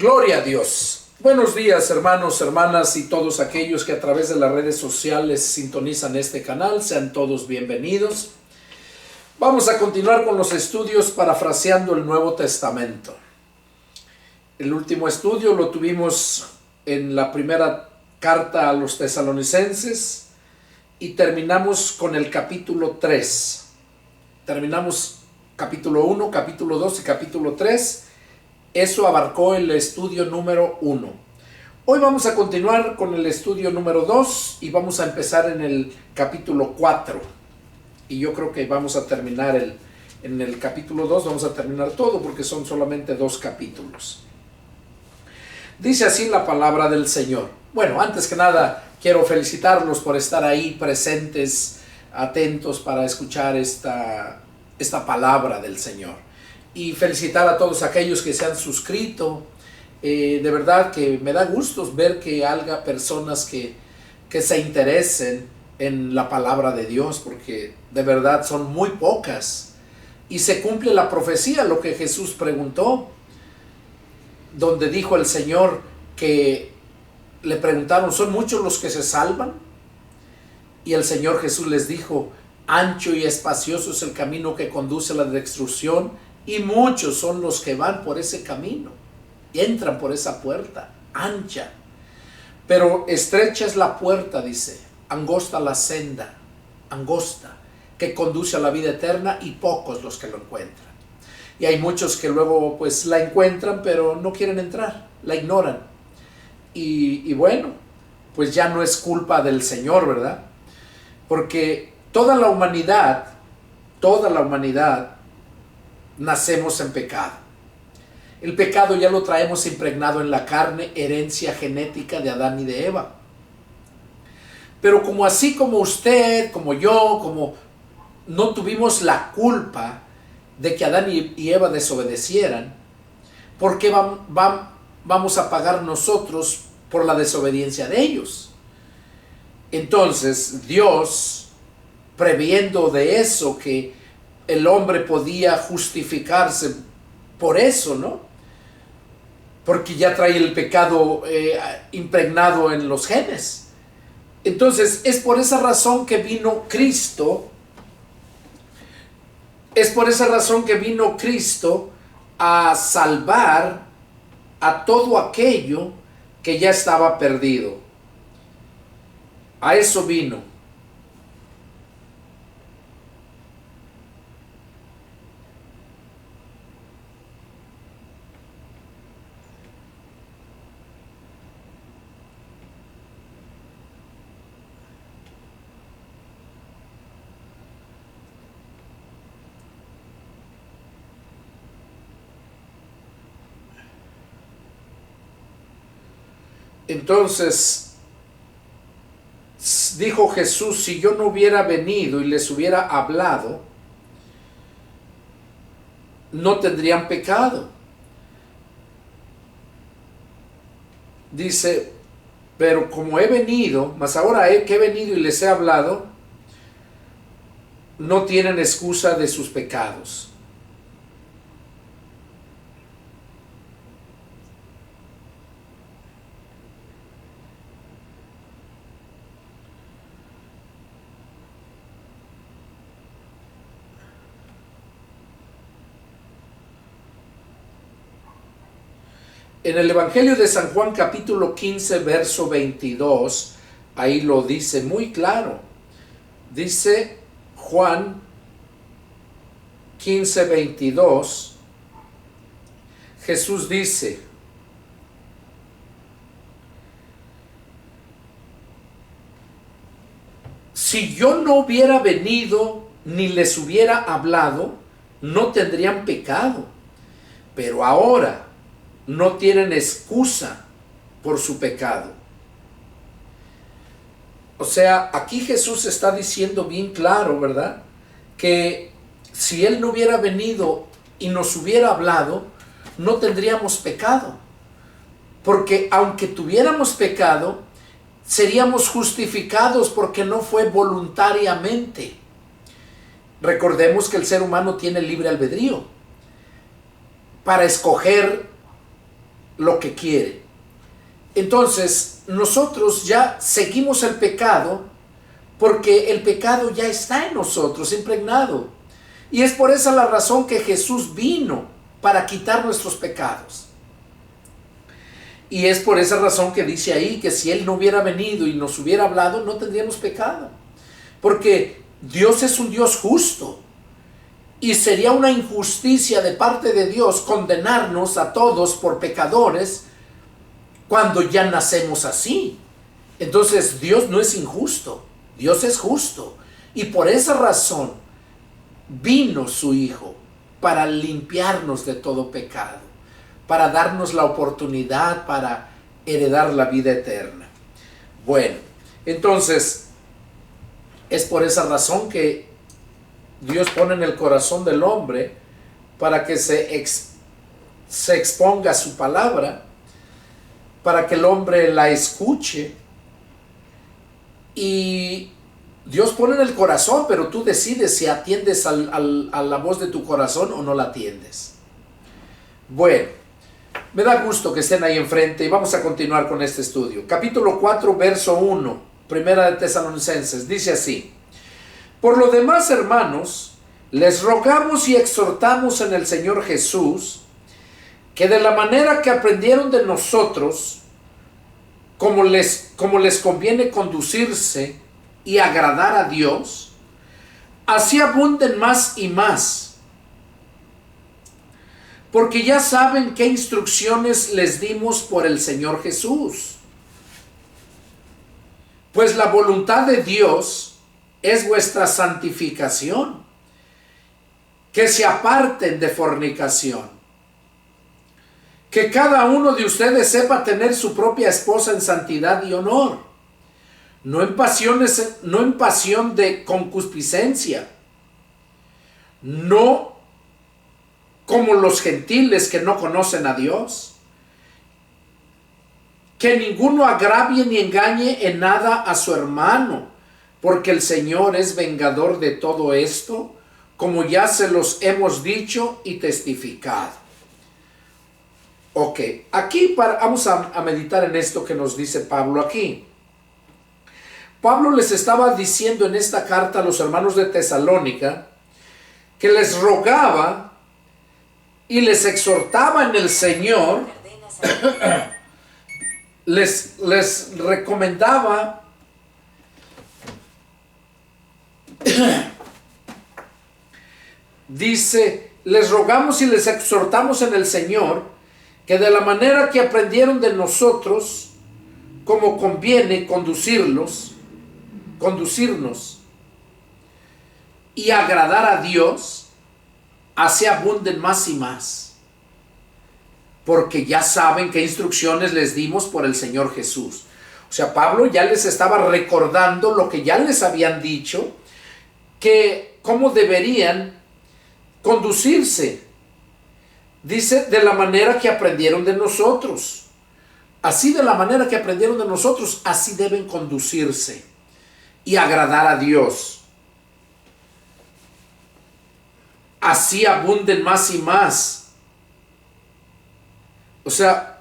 Gloria a Dios. Buenos días, hermanos, hermanas y todos aquellos que a través de las redes sociales sintonizan este canal. Sean todos bienvenidos. Vamos a continuar con los estudios parafraseando el Nuevo Testamento. El último estudio lo tuvimos en la primera carta a los tesalonicenses y terminamos con el capítulo 3. Terminamos capítulo 1, capítulo 2 y capítulo 3. Eso abarcó el estudio número 1. Hoy vamos a continuar con el estudio número 2 y vamos a empezar en el capítulo 4. Y yo creo que vamos a terminar en el capítulo 2, vamos a terminar todo porque son solamente 2 capítulos. Dice así la palabra del Señor. Bueno, antes que nada, quiero felicitarlos por estar ahí presentes, atentos para escuchar esta palabra del Señor. Y felicitar a todos aquellos que se han suscrito. De verdad que me da gusto ver que haya personas que se interesen en la palabra de Dios, porque de verdad son muy pocas. Y se cumple la profecía, lo que Jesús preguntó, donde dijo el Señor que le preguntaron, ¿son muchos los que se salvan? Y el Señor Jesús les dijo, ancho y espacioso es el camino que conduce a la destrucción, y muchos son los que van por ese camino, y entran por esa puerta ancha. Pero estrecha es la puerta, dice, angosta la senda, angosta, que conduce a la vida eterna, y pocos los que lo encuentran. Y hay muchos que luego pues la encuentran, pero no quieren entrar, la ignoran. Y bueno, pues ya no es culpa del Señor, ¿verdad? Porque toda la humanidad, nacemos en pecado. El pecado ya lo traemos impregnado en la carne, herencia genética de Adán y de Eva. Pero como así como usted, como yo, como no tuvimos la culpa de que Adán y Eva desobedecieran, ¿por qué vamos a pagar nosotros por la desobediencia de ellos? Entonces Dios, previendo de eso, que el hombre podía justificarse por eso, ¿no? Porque ya trae el pecado impregnado en los genes. Entonces es por esa razón que vino Cristo. Es por esa razón que vino Cristo a salvar a todo aquello que ya estaba perdido. A eso vino. Entonces, dijo Jesús, si yo no hubiera venido y les hubiera hablado, no tendrían pecado. Dice, pero como he venido, mas ahora que he venido y les he hablado, no tienen excusa de sus pecados. En el Evangelio de San Juan capítulo 15 verso 22, ahí lo dice muy claro. Dice Juan 15, 22, Jesús dice, si yo no hubiera venido ni les hubiera hablado, no tendrían pecado, pero ahora no tienen excusa por su pecado. O sea, aquí Jesús está diciendo bien claro, ¿verdad? Que si Él no hubiera venido y nos hubiera hablado, no tendríamos pecado. Porque aunque tuviéramos pecado, seríamos justificados porque no fue voluntariamente. Recordemos que el ser humano tiene libre albedrío para escoger lo que quiere. Entonces, nosotros ya seguimos el pecado porque el pecado ya está en nosotros, impregnado. Y es por esa la razón que Jesús vino, para quitar nuestros pecados. Y es por esa razón que dice ahí que si Él no hubiera venido y nos hubiera hablado, no tendríamos pecado. Porque Dios es un Dios justo. Y sería una injusticia de parte de Dios condenarnos a todos por pecadores cuando ya nacemos así. Entonces Dios no es injusto, Dios es justo. Y por esa razón vino su Hijo para limpiarnos de todo pecado, para darnos la oportunidad para heredar la vida eterna. Bueno, entonces es por esa razón que Dios pone en el corazón del hombre para que se exponga su palabra, para que el hombre la escuche. Y Dios pone en el corazón, pero tú decides si atiendes a la voz de tu corazón o no la atiendes. Bueno, me da gusto que estén ahí enfrente y vamos a continuar con este estudio. Capítulo 4, verso 1, Primera de Tesalonicenses, dice así: por lo demás, hermanos, les rogamos y exhortamos en el Señor Jesús, que de la manera que aprendieron de nosotros, como les conviene conducirse y agradar a Dios, así abunden más y más, porque ya saben qué instrucciones les dimos por el Señor Jesús. Pues la voluntad de Dios es vuestra santificación, que se aparten de fornicación, que cada uno de ustedes sepa tener su propia esposa en santidad y honor, no en pasión de concupiscencia, no como los gentiles que no conocen a Dios. Que ninguno agravie ni engañe en nada a su hermano, porque el Señor es vengador de todo esto, como ya se los hemos dicho y testificado. Ok, aquí vamos a meditar en esto que nos dice Pablo aquí. Pablo les estaba diciendo en esta carta a los hermanos de Tesalónica que les rogaba y les exhortaba en el Señor, les recomendaba dice, les rogamos y les exhortamos en el Señor que de la manera que aprendieron de nosotros, como conviene conducirnos y agradar a Dios, así abunden más y más, porque ya saben qué instrucciones les dimos por el Señor Jesús. O sea, Pablo ya les estaba recordando lo que ya les habían dicho, que cómo deberían conducirse. Dice, de la manera que aprendieron de nosotros. Así, de la manera que aprendieron de nosotros, así deben conducirse y agradar a Dios. Así abunden más y más. O sea,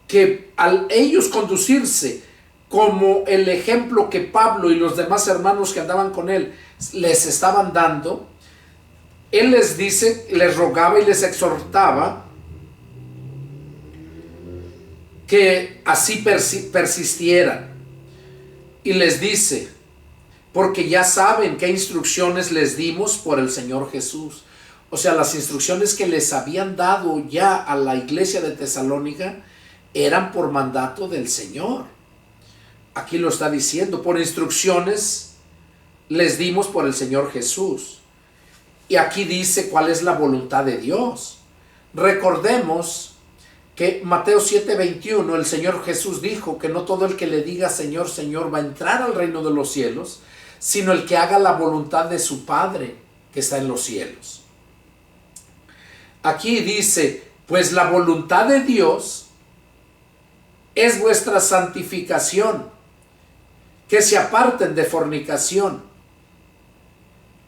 que al ellos conducirse como el ejemplo que Pablo y los demás hermanos que andaban con él les estaban dando, él les dice, les rogaba y les exhortaba que así persistieran. Y les dice, porque ya saben qué instrucciones les dimos por el Señor Jesús. O sea, las instrucciones que les habían dado ya a la iglesia de Tesalónica eran por mandato del Señor. Aquí lo está diciendo, por instrucciones les dimos por el Señor Jesús. Y aquí dice cuál es la voluntad de Dios. Recordemos que Mateo 7:21, el Señor Jesús dijo que no todo el que le diga Señor, Señor va a entrar al reino de los cielos, sino el que haga la voluntad de su Padre que está en los cielos. Aquí dice, pues la voluntad de Dios es vuestra santificación, que se aparten de fornicación.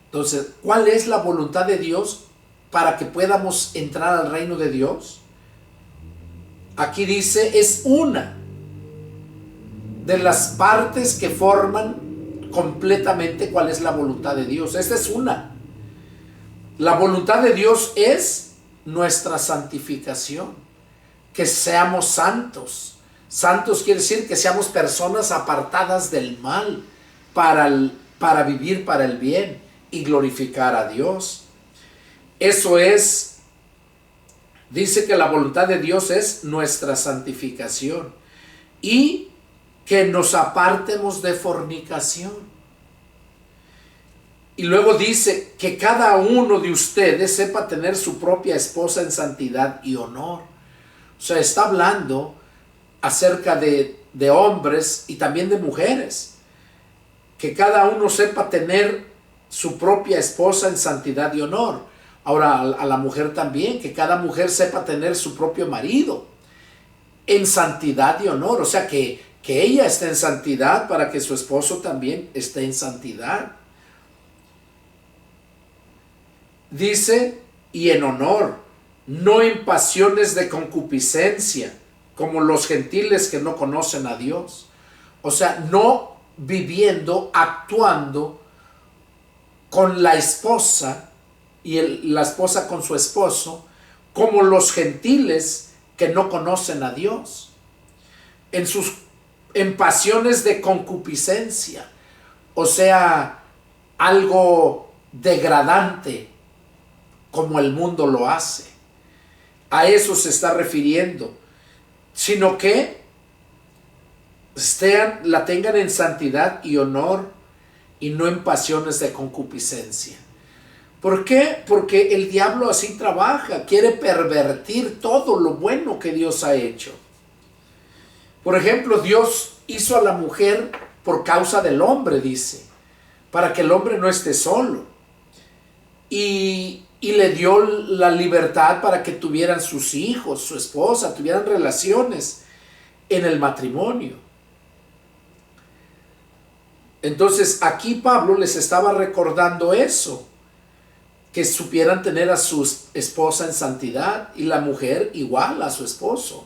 Entonces, ¿cuál es la voluntad de Dios para que podamos entrar al reino de Dios? aquí dice, es una de las partes que forman completamente cuál es la voluntad de Dios. Esta es una. La voluntad de Dios es nuestra santificación, que seamos santos. Santos quiere decir que seamos personas apartadas del mal para vivir para el bien y glorificar a Dios. Eso es, dice que la voluntad de Dios es nuestra santificación y que nos apartemos de fornicación. Y luego dice que cada uno de ustedes sepa tener su propia esposa en santidad y honor. O sea, está hablando acerca de hombres y también de mujeres. Que cada uno sepa tener su propia esposa en santidad y honor. Ahora, a la mujer también, que cada mujer sepa tener su propio marido en santidad y honor. O sea, que ella esté en santidad para que su esposo también esté en santidad. Dice, y en honor, no en pasiones de concupiscencia, como los gentiles que no conocen a Dios. O sea, no viviendo, actuando con la esposa y la esposa con su esposo, como los gentiles que no conocen a Dios. En pasiones de concupiscencia, o sea, algo degradante, como el mundo lo hace. A eso se está refiriendo, sino que la tengan en santidad y honor y no en pasiones de concupiscencia. ¿Por qué? Porque el diablo así trabaja, quiere pervertir todo lo bueno que Dios ha hecho. Por ejemplo, Dios hizo a la mujer por causa del hombre, dice, para que el hombre no esté solo. Y le dio la libertad para que tuvieran sus hijos, su esposa, tuvieran relaciones en el matrimonio. Entonces aquí Pablo les estaba recordando eso, que supieran tener a su esposa en santidad y la mujer igual a su esposo.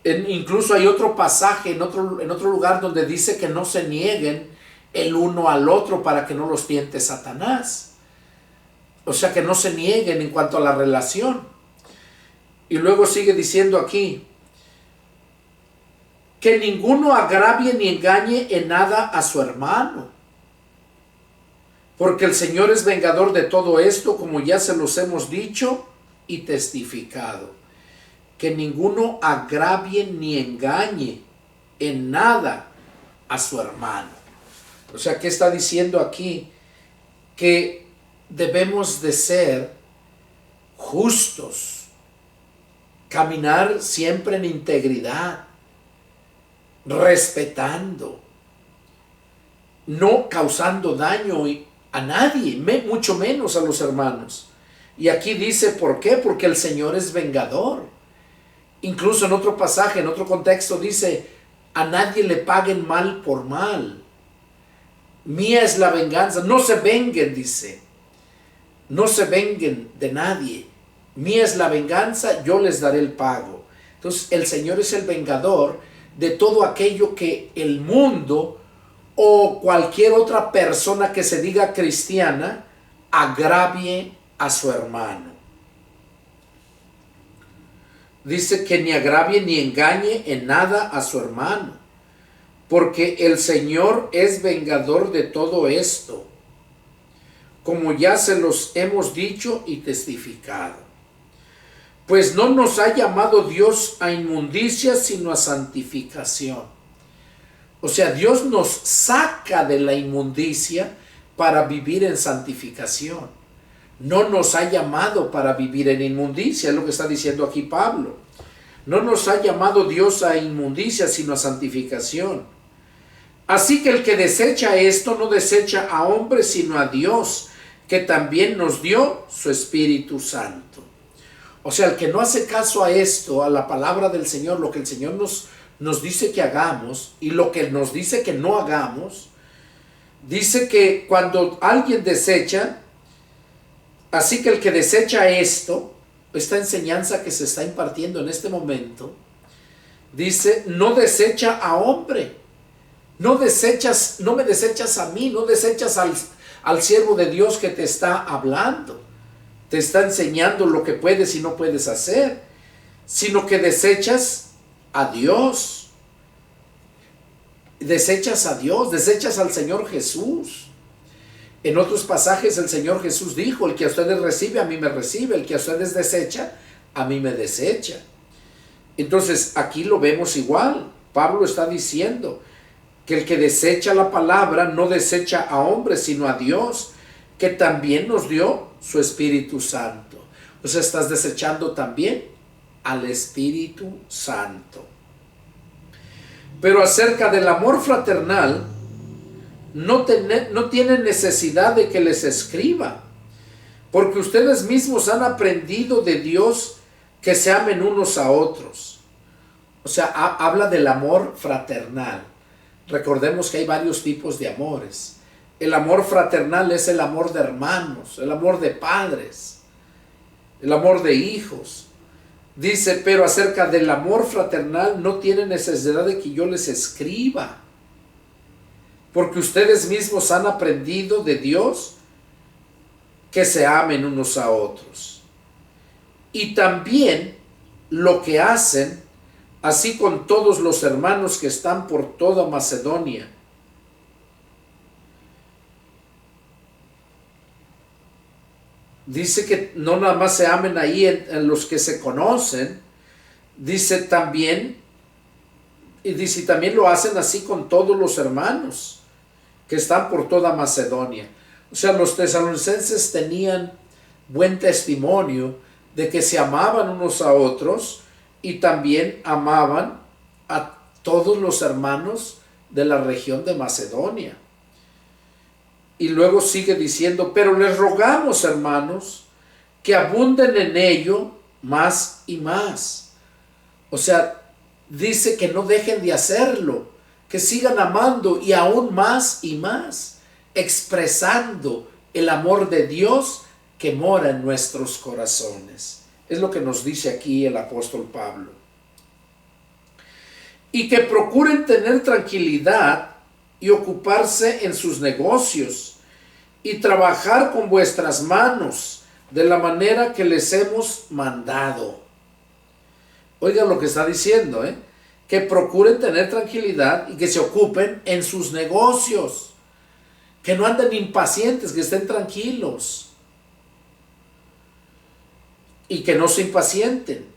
Incluso hay otro pasaje en otro lugar donde dice que no se nieguen el uno al otro para que no los tiente Satanás. O sea, que no se nieguen en cuanto a la relación. Y luego sigue diciendo aquí, que ninguno agravie ni engañe en nada a su hermano, porque el Señor es vengador de todo esto, como ya se los hemos dicho y testificado. Que ninguno agravie ni engañe en nada a su hermano. O sea, ¿qué está diciendo aquí? Que debemos de ser justos, caminar siempre en integridad, respetando, no causando daño a nadie, mucho menos a los hermanos. Y aquí dice, ¿por qué? Porque el Señor es vengador. Incluso en otro pasaje, en otro contexto dice, a nadie le paguen mal por mal. Mía es la venganza. No se venguen, dice. No se venguen de nadie. Mía es la venganza, yo les daré el pago. Entonces el Señor es el vengador de todo aquello que el mundo o cualquier otra persona que se diga cristiana agravie a su hermano. Dice que ni agravie ni engañe en nada a su hermano, porque el Señor es vengador de todo esto, como ya se los hemos dicho y testificado. Pues no nos ha llamado Dios a inmundicia, sino a santificación. O sea, Dios nos saca de la inmundicia para vivir en santificación. No nos ha llamado para vivir en inmundicia, es lo que está diciendo aquí Pablo. No nos ha llamado Dios a inmundicia, sino a santificación. Así que el que desecha esto no desecha a hombres, sino a Dios, que también nos dio su Espíritu Santo. O sea, el que no hace caso a esto, a la palabra del Señor, lo que el Señor nos dice que hagamos y lo que nos dice que no hagamos, dice que cuando alguien desecha, así que el que desecha esto, esta enseñanza que se está impartiendo en este momento, dice, no desecha a hombre, no me desechas a mí, no desechas al siervo de Dios que te está hablando, te está enseñando lo que puedes y no puedes hacer, sino que desechas a Dios, desechas al Señor Jesús. En otros pasajes el Señor Jesús dijo, el que a ustedes recibe, a mí me recibe, el que a ustedes desecha, a mí me desecha. Entonces aquí lo vemos igual. Pablo está diciendo que el que desecha la palabra no desecha a hombres, sino a Dios, que también nos dio su Espíritu Santo. O sea, estás desechando también al Espíritu Santo. Pero acerca del amor fraternal, no tienen necesidad de que les escriba, porque ustedes mismos han aprendido de Dios que se amen unos a otros. O sea, habla del amor fraternal. Recordemos que hay varios tipos de amores. El amor fraternal es el amor de hermanos, el amor de padres, el amor de hijos. Dice, pero acerca del amor fraternal no tienen necesidad de que yo les escriba, porque ustedes mismos han aprendido de Dios que se amen unos a otros. Y también lo que hacen, así con todos los hermanos que están por toda Macedonia. Dice que no nada más se amen ahí en los que se conocen, dice también, y dice también lo hacen así con todos los hermanos que están por toda Macedonia. O sea, los tesalonicenses tenían buen testimonio de que se amaban unos a otros y también amaban a todos los hermanos de la región de Macedonia. Y luego sigue diciendo, pero les rogamos, hermanos, que abunden en ello más y más. O sea, dice que no dejen de hacerlo, que sigan amando y aún más y más, expresando el amor de Dios que mora en nuestros corazones. Es lo que nos dice aquí el apóstol Pablo. Y que procuren tener tranquilidad y ocuparse en sus negocios y trabajar con vuestras manos de la manera que les hemos mandado. Oigan lo que está diciendo, que procuren tener tranquilidad y que se ocupen en sus negocios, que no anden impacientes, que estén tranquilos y que no se impacienten.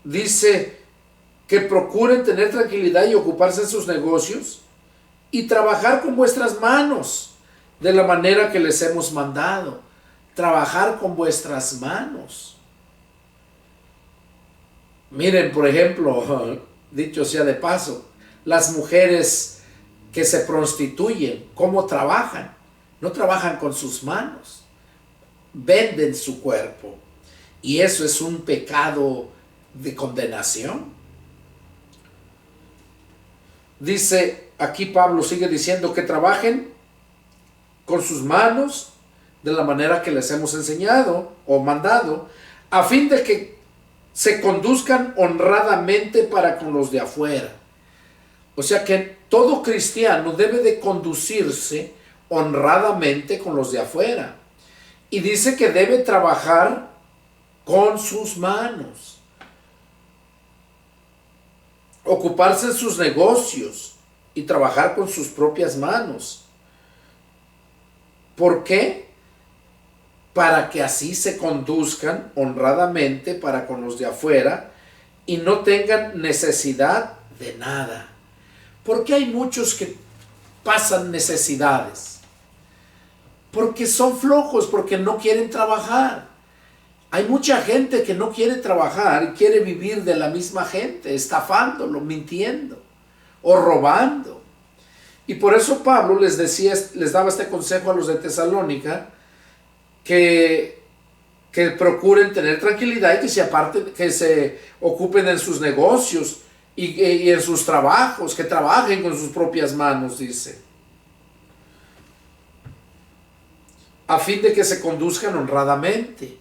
Dice que procuren tener tranquilidad y ocuparse en sus negocios y trabajar con vuestras manos de la manera que les hemos mandado. Trabajar con vuestras manos. Miren, por ejemplo, dicho sea de paso, las mujeres que se prostituyen, ¿cómo trabajan? No trabajan con sus manos, venden su cuerpo. Y eso es un pecado de condenación. Dice, aquí Pablo sigue diciendo que trabajen con sus manos de la manera que les hemos enseñado o mandado, a fin de que se conduzcan honradamente para con los de afuera. O sea que todo cristiano debe de conducirse honradamente con los de afuera. Y dice que debe trabajar con sus manos, ocuparse en sus negocios y trabajar con sus propias manos. ¿Por qué? Para que así se conduzcan honradamente para con los de afuera y no tengan necesidad de nada. Porque hay muchos que pasan necesidades, porque son flojos, porque no quieren trabajar. Hay mucha gente que no quiere trabajar y quiere vivir de la misma gente, estafándolo, mintiendo o robando. Y por eso Pablo les daba este consejo a los de Tesalónica, que procuren tener tranquilidad y que se ocupen en sus negocios y en sus trabajos, que trabajen con sus propias manos, dice. a fin de que se conduzcan honradamente.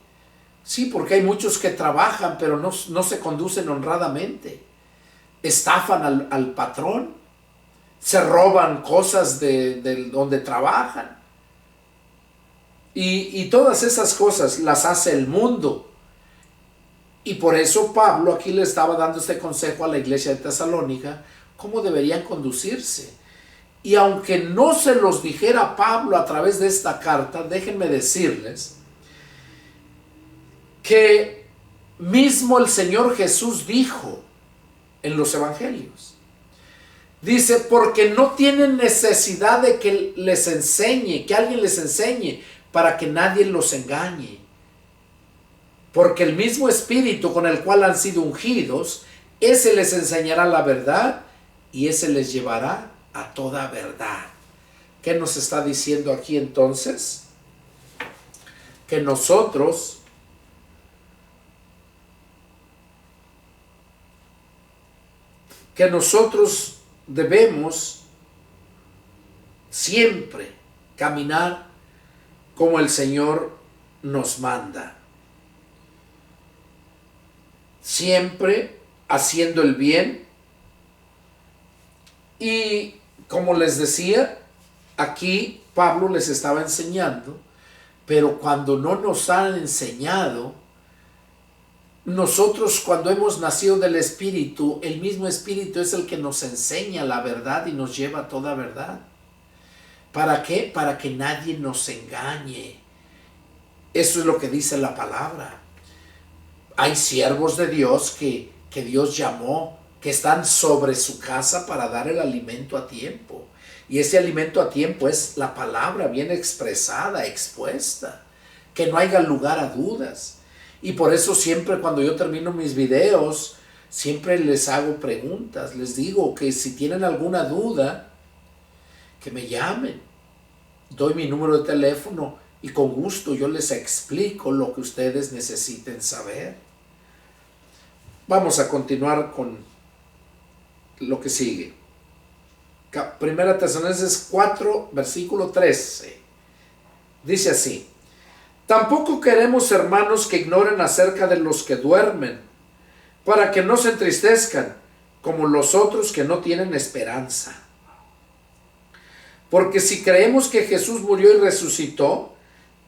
Sí, porque hay muchos que trabajan, pero no se conducen honradamente. Estafan al patrón, se roban cosas de donde trabajan. Y todas esas cosas las hace el mundo. Y por eso Pablo aquí le estaba dando este consejo a la iglesia de Tesalónica, cómo deberían conducirse. Y aunque no se los dijera Pablo a través de esta carta, déjenme decirles que mismo el Señor Jesús dijo en los evangelios. Dice, porque no tienen necesidad de que les enseñe, que alguien les enseñe, para que nadie los engañe. Porque el mismo Espíritu con el cual han sido ungidos, ese les enseñará la verdad y ese les llevará a toda verdad. ¿Qué nos está diciendo aquí entonces? Que nosotros debemos siempre caminar como el Señor nos manda. Siempre haciendo el bien. Y como les decía, aquí Pablo les estaba enseñando, pero cuando no nos han enseñado, nosotros cuando hemos nacido del Espíritu, el mismo Espíritu es el que nos enseña la verdad y nos lleva a toda verdad. ¿Para qué? Para que nadie nos engañe. Eso es lo que dice la palabra. Hay siervos de Dios que Dios llamó, que están sobre su casa para dar el alimento a tiempo. Y ese alimento a tiempo es la palabra bien expresada, expuesta. Que no haya lugar a dudas. Y por eso siempre cuando yo termino mis videos, siempre les hago preguntas. Les digo que si tienen alguna duda, que me llamen. Doy mi número de teléfono y con gusto yo les explico lo que ustedes necesiten saber. Vamos a continuar con lo que sigue. Primera Tesalonicenses 4, versículo 13. Dice así: tampoco queremos, hermanos, que ignoren acerca de los que duermen, para que no se entristezcan como los otros que no tienen esperanza. Porque si creemos que Jesús murió y resucitó,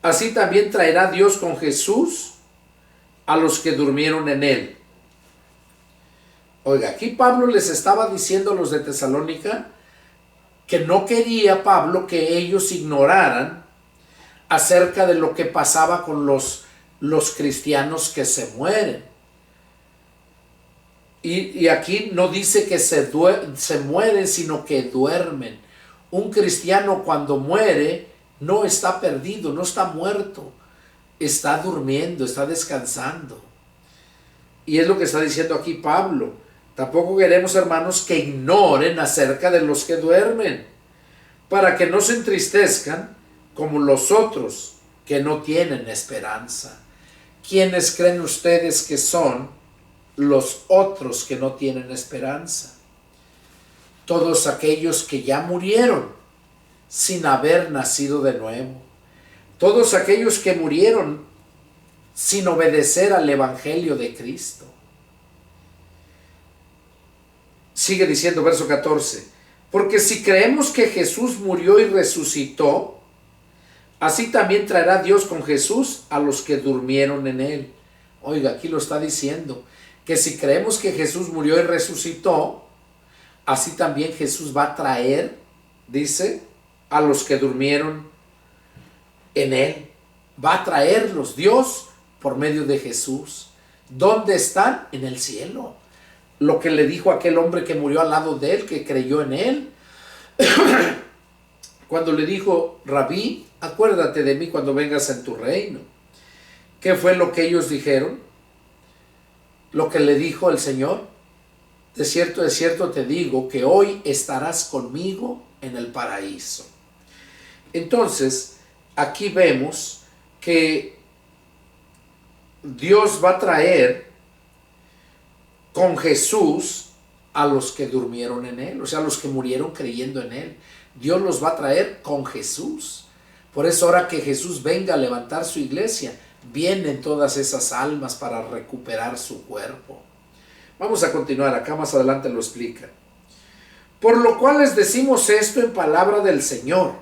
así también traerá Dios con Jesús a los que durmieron en él. Oiga, aquí Pablo les estaba diciendo a los de Tesalónica que no quería Pablo que ellos ignoraran acerca de lo que pasaba con los cristianos que se mueren. Y aquí no dice que se mueren, sino que duermen. Un cristiano cuando muere no está perdido, no está muerto, está durmiendo, está descansando. Y es lo que está diciendo aquí Pablo. Tampoco queremos, hermanos, que ignoren acerca de los que duermen, para que no se entristezcan como los otros que no tienen esperanza. ¿Quiénes creen ustedes que son los otros que no tienen esperanza? Todos aquellos que ya murieron sin haber nacido de nuevo. Todos aquellos que murieron sin obedecer al Evangelio de Cristo. Sigue diciendo verso 14. Porque si creemos que Jesús murió y resucitó, así también traerá Dios con Jesús a los que durmieron en él. Oiga, aquí lo está diciendo, que si creemos que Jesús murió y resucitó, así también Jesús va a traer, dice, a los que durmieron en él. Va a traerlos Dios por medio de Jesús. ¿Dónde están? En el cielo. Lo que le dijo aquel hombre que murió al lado de él, que creyó en él. Cuando le dijo: Rabí, acuérdate de mí cuando vengas en tu reino. ¿Qué fue lo que ellos dijeron? Lo que le dijo el Señor: de cierto te digo que hoy estarás conmigo en el paraíso. Entonces, aquí vemos que Dios va a traer con Jesús a los que durmieron en él, o sea, a los que murieron creyendo en él. Dios los va a traer con Jesús, Por eso ahora que Jesús venga a levantar su iglesia, vienen todas esas almas para recuperar su cuerpo. Vamos a continuar, acá más adelante lo explica. Por lo cual les decimos esto en palabra del Señor,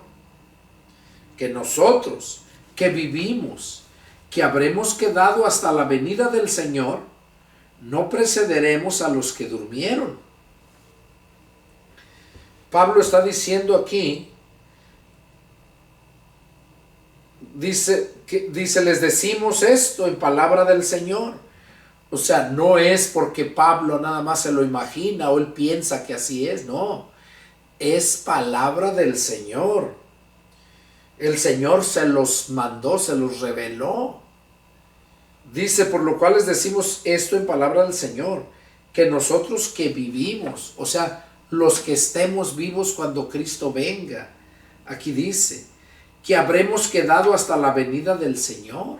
que nosotros que vivimos, que habremos quedado hasta la venida del Señor, no precederemos a los que durmieron. Pablo está diciendo aquí, dice, les decimos esto en palabra del Señor. O sea, no es porque Pablo nada más se lo imagina o él piensa que así es, no. Es palabra del Señor. El Señor se los mandó, se los reveló. Dice, por lo cual les decimos esto en palabra del Señor, que nosotros que vivimos, o sea, los que estemos vivos cuando Cristo venga, aquí dice, que habremos quedado hasta la venida del Señor.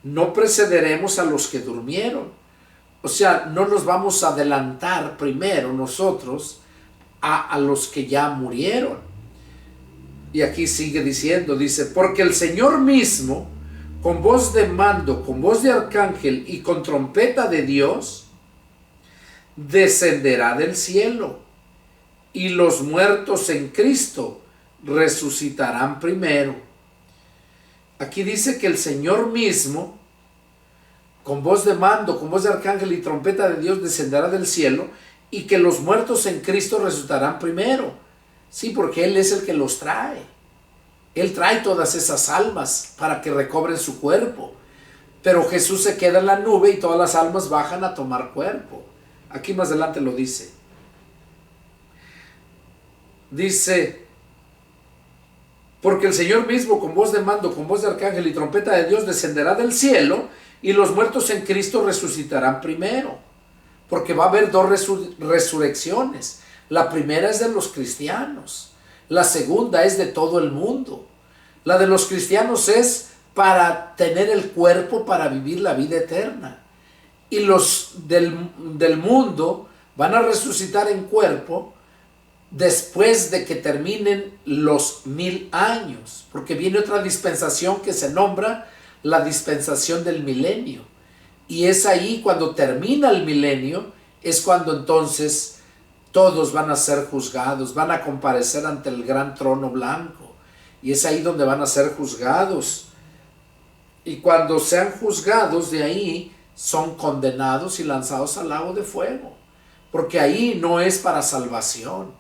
No precederemos a los que durmieron. O sea, no nos vamos a adelantar primero nosotros a los que ya murieron. Y aquí sigue diciendo, dice, porque el Señor mismo, con voz de mando, con voz de arcángel y con trompeta de Dios, descenderá del cielo, y los muertos en Cristo resucitarán primero. Aquí dice que el Señor mismo, con voz de mando, con voz de arcángel y trompeta de Dios, descenderá del cielo, y que los muertos en Cristo resucitarán primero. Sí, porque Él es el que los trae. Él trae todas esas almas para que recobren su cuerpo. Pero Jesús se queda en la nube y todas las almas bajan a tomar cuerpo. Aquí más adelante lo dice. Dice, porque el Señor mismo con voz de mando, con voz de arcángel y trompeta de Dios descenderá del cielo, y los muertos en Cristo resucitarán primero. Porque va a haber dos resurrecciones. La primera es de los cristianos. La segunda es de todo el mundo. La de los cristianos es para tener el cuerpo para vivir la vida eterna. Y los del mundo van a resucitar en cuerpo después de que terminen los 1000 años. Porque viene otra dispensación que se nombra la dispensación del milenio. Y es ahí cuando termina el milenio, es cuando entonces todos van a ser juzgados, van a comparecer ante el gran trono blanco. Y es ahí donde van a ser juzgados. Y cuando sean juzgados, de ahí son condenados y lanzados al lago de fuego. Porque ahí no es para salvación.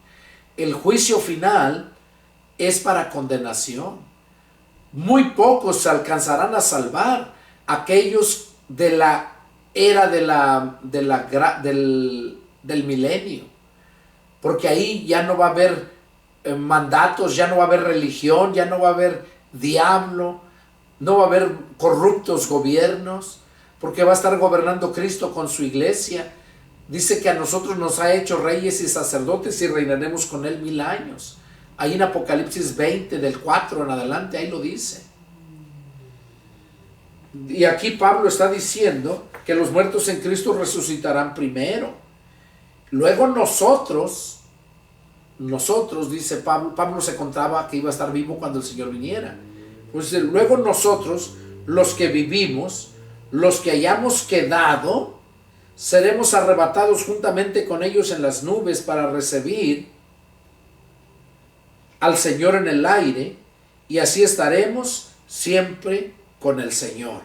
El juicio final es para condenación. Muy pocos se alcanzarán a salvar. Aquellos de la era del milenio. Porque ahí ya no va a haber mandatos, ya no va a haber religión, ya no va a haber diablo, no va a haber corruptos gobiernos, porque va a estar gobernando Cristo con su iglesia. Dice que a nosotros nos ha hecho reyes y sacerdotes y reinaremos con Él 1000 años. Ahí en Apocalipsis 20, del 4 en adelante, ahí lo dice. Y aquí Pablo está diciendo que los muertos en Cristo resucitarán primero. Luego nosotros, dice Pablo se contaba que iba a estar vivo cuando el Señor viniera. Pues luego nosotros, los que vivimos, los que hayamos quedado, seremos arrebatados juntamente con ellos en las nubes para recibir al Señor en el aire, y así estaremos siempre con el Señor.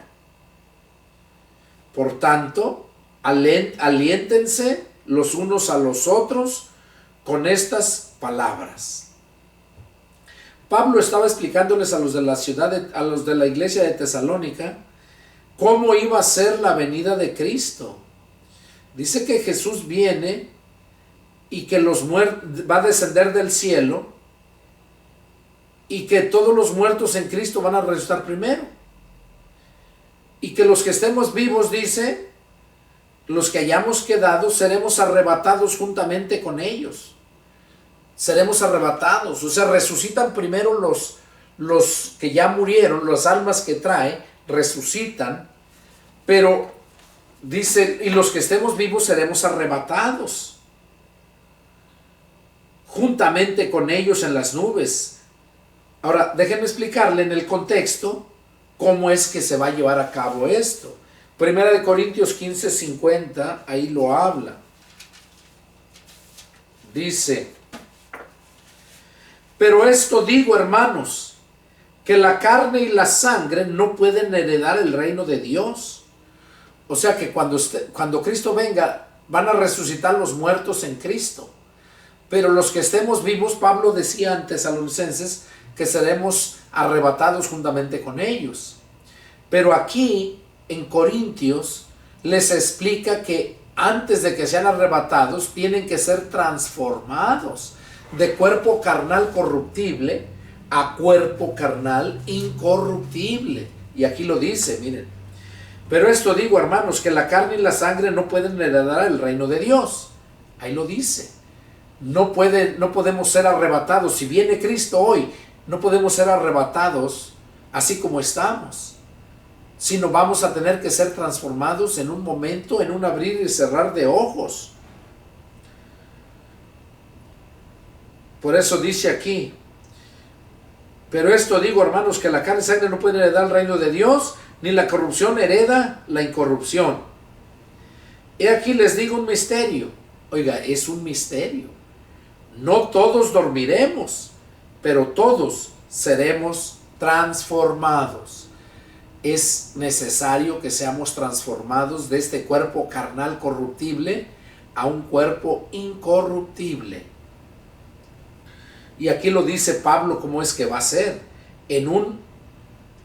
Por tanto, aliéntense los unos a los otros con estas palabras. Pablo estaba explicándoles a los de la ciudad, a los de la iglesia de Tesalónica, cómo iba a ser la venida de Cristo. Dice que Jesús viene y que va a descender del cielo y que todos los muertos en Cristo van a resucitar primero. Y que los que estemos vivos, dice, los que hayamos quedado, seremos arrebatados juntamente con ellos. Seremos arrebatados, o sea, resucitan primero los que ya murieron, las almas que trae, resucitan, pero dice, y los que estemos vivos seremos arrebatados juntamente con ellos en las nubes. Ahora, déjenme explicarle en el contexto cómo es que se va a llevar a cabo esto. Primera de Corintios 15:50, ahí lo habla. Dice: pero esto digo, hermanos, que la carne y la sangre no pueden heredar el reino de Dios. O sea que cuando Cristo venga, van a resucitar los muertos en Cristo. Pero los que estemos vivos, Pablo decía ante Tesalonicenses que seremos arrebatados juntamente con ellos. Pero aquí en Corintios les explica que antes de que sean arrebatados tienen que ser transformados de cuerpo carnal corruptible a cuerpo carnal incorruptible. Y aquí lo dice, miren: pero esto digo, hermanos, que la carne y la sangre no pueden heredar el reino de Dios. Ahí lo dice. No podemos ser arrebatados. Si viene Cristo hoy, no podemos ser arrebatados así como estamos, sino vamos a tener que ser transformados en un momento, en un abrir y cerrar de ojos. Por eso dice aquí: pero esto digo, hermanos, que la carne y sangre no pueden heredar el reino de Dios, ni la corrupción hereda la incorrupción. He aquí les digo un misterio. Oiga, es un misterio. No todos dormiremos, pero todos seremos transformados. Es necesario que seamos transformados de este cuerpo carnal corruptible a un cuerpo incorruptible. Y aquí lo dice Pablo cómo es que va a ser.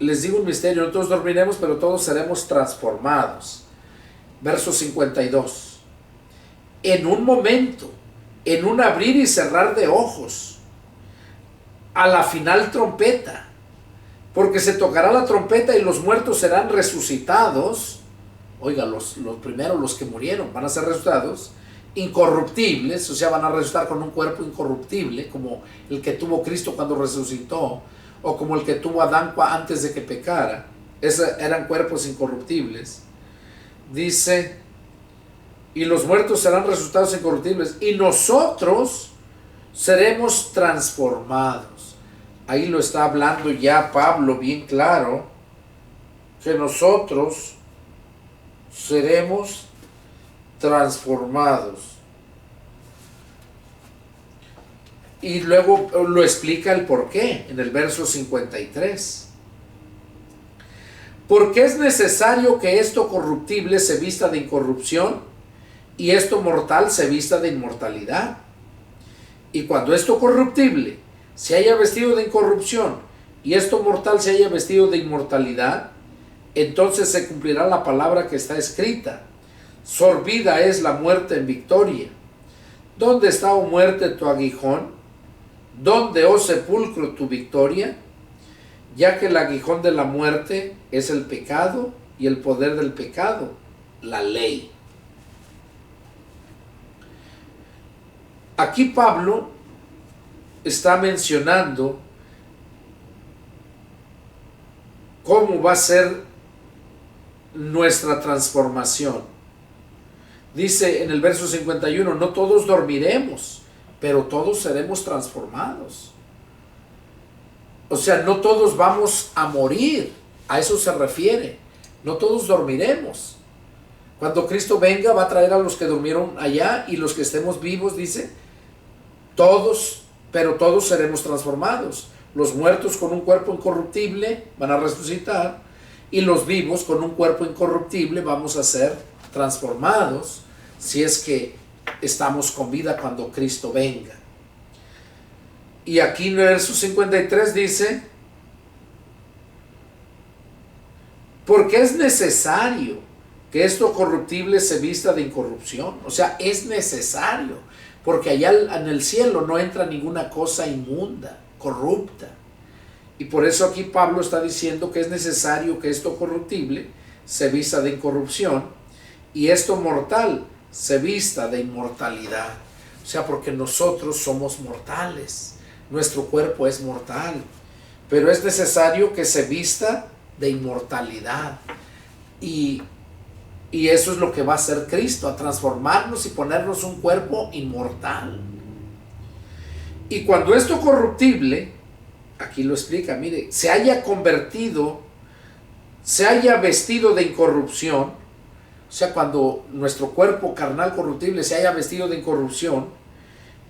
Les digo un misterio, no todos dormiremos, pero todos seremos transformados. Verso 52. En un momento, en un abrir y cerrar de ojos, a la final trompeta, porque se tocará la trompeta y los muertos serán resucitados. Oiga, los primeros, los que murieron, van a ser resucitados incorruptibles, o sea, van a resucitar con un cuerpo incorruptible, como el que tuvo Cristo cuando resucitó, o como el que tuvo Adán antes de que pecara. Eran cuerpos incorruptibles. Dice: y los muertos serán resucitados incorruptibles, y nosotros seremos transformados. Ahí lo está hablando ya Pablo bien claro, que nosotros seremos transformados. Y luego lo explica el por qué en el verso 53. Porque es necesario que esto corruptible se vista de incorrupción y esto mortal se vista de inmortalidad. Y cuando esto corruptible se haya vestido de incorrupción y esto mortal se haya vestido de inmortalidad, entonces se cumplirá la palabra que está escrita: sorbida es la muerte en victoria. ¿Dónde está, oh muerte, tu aguijón? ¿Dónde, oh sepulcro, tu victoria? Ya que el aguijón de la muerte es el pecado, y el poder del pecado, la ley. Aquí Pablo está mencionando cómo va a ser nuestra transformación. Dice en el verso 51, no todos dormiremos, pero todos seremos transformados. O sea, no todos vamos a morir, a eso se refiere. No todos dormiremos. Cuando Cristo venga, va a traer a los que durmieron allá, y los que estemos vivos, dice, todos, pero todos seremos transformados. Los muertos con un cuerpo incorruptible van a resucitar, y los vivos con un cuerpo incorruptible vamos a ser transformados, si es que estamos con vida cuando Cristo venga. Y aquí en el verso 53 dice: porque es necesario que esto corruptible se vista de incorrupción. O sea, es necesario, porque allá en el cielo no entra ninguna cosa inmunda, corrupta. Y por eso aquí Pablo está diciendo que es necesario que esto corruptible se vista de incorrupción y esto mortal se vista de inmortalidad. O sea, porque nosotros somos mortales. Nuestro cuerpo es mortal, pero es necesario que se vista de inmortalidad. Y eso es lo que va a hacer Cristo, a transformarnos y ponernos un cuerpo inmortal. Y cuando esto corruptible Aquí lo explica, mire, se haya vestido de incorrupción, o sea, cuando nuestro cuerpo carnal corruptible se haya vestido de incorrupción,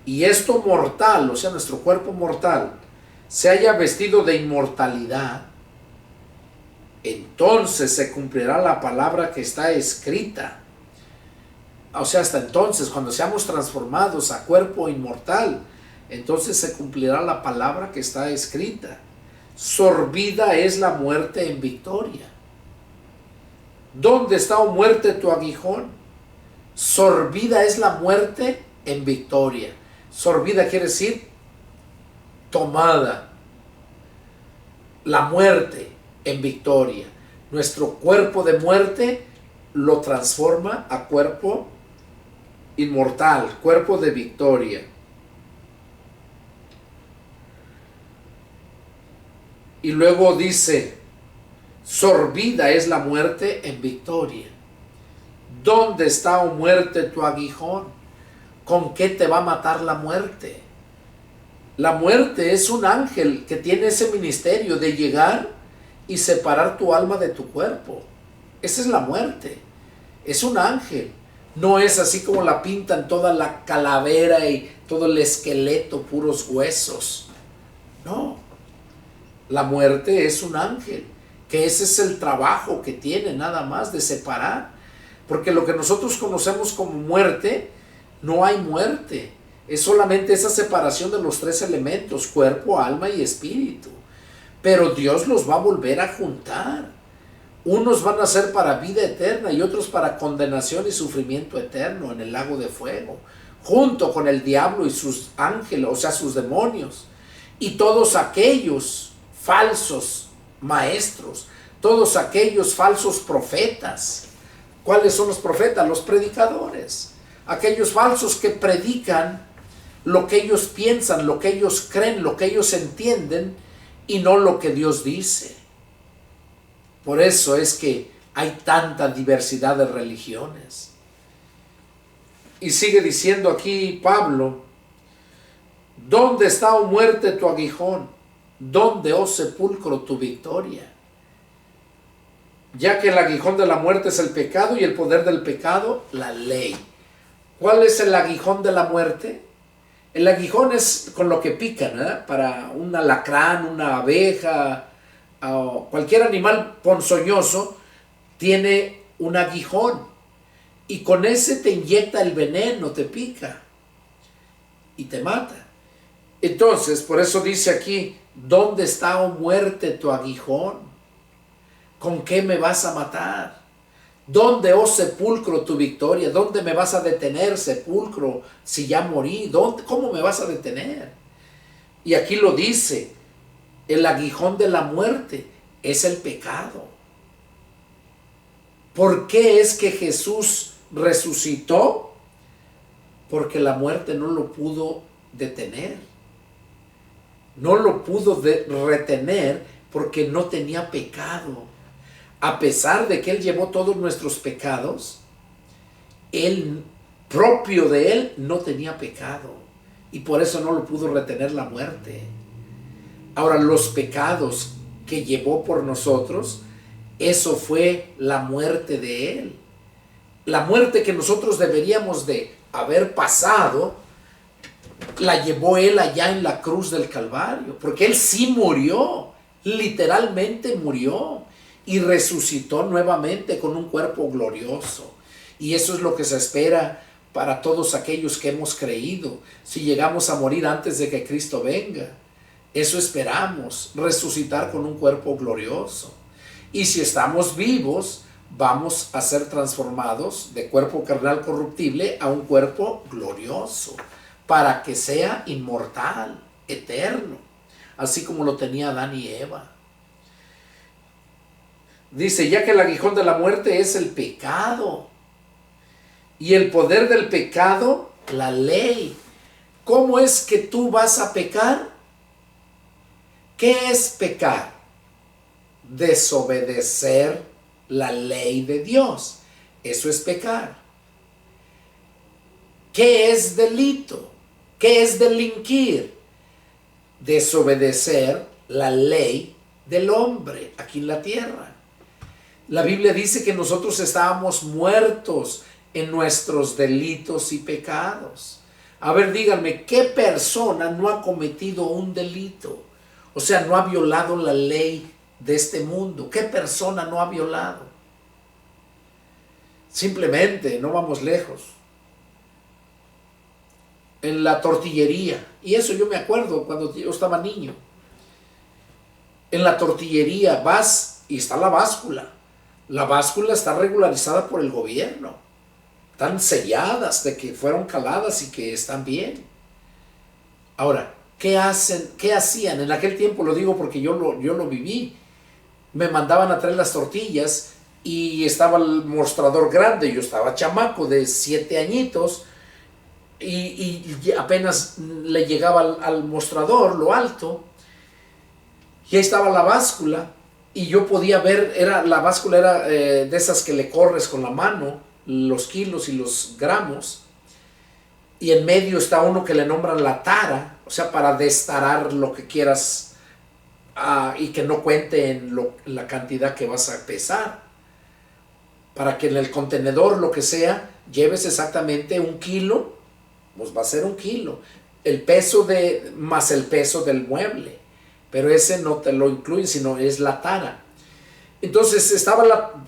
y esto mortal, o sea, nuestro cuerpo mortal, se haya vestido de inmortalidad, entonces se cumplirá la palabra que está escrita. O sea, hasta entonces, cuando seamos transformados a cuerpo inmortal, entonces se cumplirá la palabra que está escrita. Sorbida es la muerte en victoria. ¿Dónde está, oh muerte, tu aguijón? Sorbida es la muerte en victoria. Sorbida quiere decir tomada. La muerte en victoria. Nuestro cuerpo de muerte lo transforma a cuerpo inmortal, cuerpo de victoria. Y luego dice, sorbida es la muerte en victoria. ¿Dónde está, oh muerte, tu aguijón? ¿Con qué te va a matar la muerte? La muerte es un ángel que tiene ese ministerio de llegar y separar tu alma de tu cuerpo. Esa es la muerte. Es un ángel. No es así como la pintan, toda la calavera y todo el esqueleto, puros huesos. No. La muerte es un ángel, que ese es el trabajo que tiene nada más de separar. Porque lo que nosotros conocemos como muerte, no hay muerte. Es solamente esa separación de los tres elementos, cuerpo, alma y espíritu. Pero Dios los va a volver a juntar. Unos van a ser para vida eterna y otros para condenación y sufrimiento eterno en el lago de fuego, junto con el diablo y sus ángeles, o sea, sus demonios. Y todos aquellos falsos maestros, todos aquellos falsos profetas. ¿Cuáles son los profetas? Los predicadores. Aquellos falsos que predican lo que ellos piensan, lo que ellos creen, lo que ellos entienden y no lo que Dios dice. Por eso es que hay tanta diversidad de religiones. Y sigue diciendo aquí Pablo, ¿dónde está, oh muerte, tu aguijón? ¿Dónde, oh sepulcro, tu victoria? Ya que el aguijón de la muerte es el pecado y el poder del pecado, la ley. ¿Cuál es el aguijón de la muerte? El aguijón es con lo que pican, ¿eh? Para un alacrán, una abeja, o cualquier animal ponzoñoso tiene un aguijón. Y con ese te inyecta el veneno, te pica y te mata. Entonces, por eso dice aquí, ¿dónde está, oh muerte, tu aguijón? ¿Con qué me vas a matar? ¿Dónde, oh sepulcro, tu victoria? ¿Dónde me vas a detener, sepulcro, si ya morí? ¿Cómo me vas a detener? Y aquí lo dice, el aguijón de la muerte es el pecado. ¿Por qué es que Jesús resucitó? Porque la muerte no lo pudo detener. No lo pudo retener porque no tenía pecado. A pesar de que Él llevó todos nuestros pecados, Él, propio de Él, no tenía pecado. Y por eso no lo pudo retener la muerte. Ahora, los pecados que llevó por nosotros, eso fue la muerte de Él. La muerte que nosotros deberíamos de haber pasado, la llevó Él allá en la cruz del Calvario. Porque Él sí murió, literalmente murió. Y resucitó nuevamente con un cuerpo glorioso. Y eso es lo que se espera para todos aquellos que hemos creído. Si llegamos a morir antes de que Cristo venga, eso esperamos, resucitar con un cuerpo glorioso. Y si estamos vivos, vamos a ser transformados de cuerpo carnal corruptible a un cuerpo glorioso, para que sea inmortal, eterno, así como lo tenía Adán y Eva. Dice, ya que el aguijón de la muerte es el pecado y el poder del pecado, la ley. ¿Cómo es que tú vas a pecar? ¿Qué es pecar? Desobedecer la ley de Dios. Eso es pecar. ¿Qué es delito? ¿Qué es delinquir? Desobedecer la ley del hombre aquí en la tierra. La Biblia dice que nosotros estábamos muertos en nuestros delitos y pecados. A ver, díganme, ¿qué persona no ha cometido un delito? O sea, no ha violado la ley de este mundo. ¿Qué persona no ha violado? Simplemente, no vamos lejos. En la tortillería, y eso yo me acuerdo cuando yo estaba niño. En la tortillería vas y está la báscula. La báscula está regularizada por el gobierno. Están selladas de que fueron caladas y que están bien. Ahora, ¿qué hacían? En aquel tiempo, lo digo porque yo lo viví. Me mandaban a traer las tortillas y estaba el mostrador grande. Yo estaba chamaco de 7 añitos y apenas le llegaba al mostrador, lo alto. Y ahí estaba la báscula y yo podía ver, la báscula era de esas que le corres con la mano, los kilos y los gramos, y en medio está uno que le nombran la tara, o sea, para destarar lo que quieras y que no cuente en la cantidad que vas a pesar, para que en el contenedor, lo que sea, lleves exactamente 1 kilo, pues va a ser 1 kilo, el peso más el peso del mueble, pero ese no te lo incluyen, sino es la tara. Entonces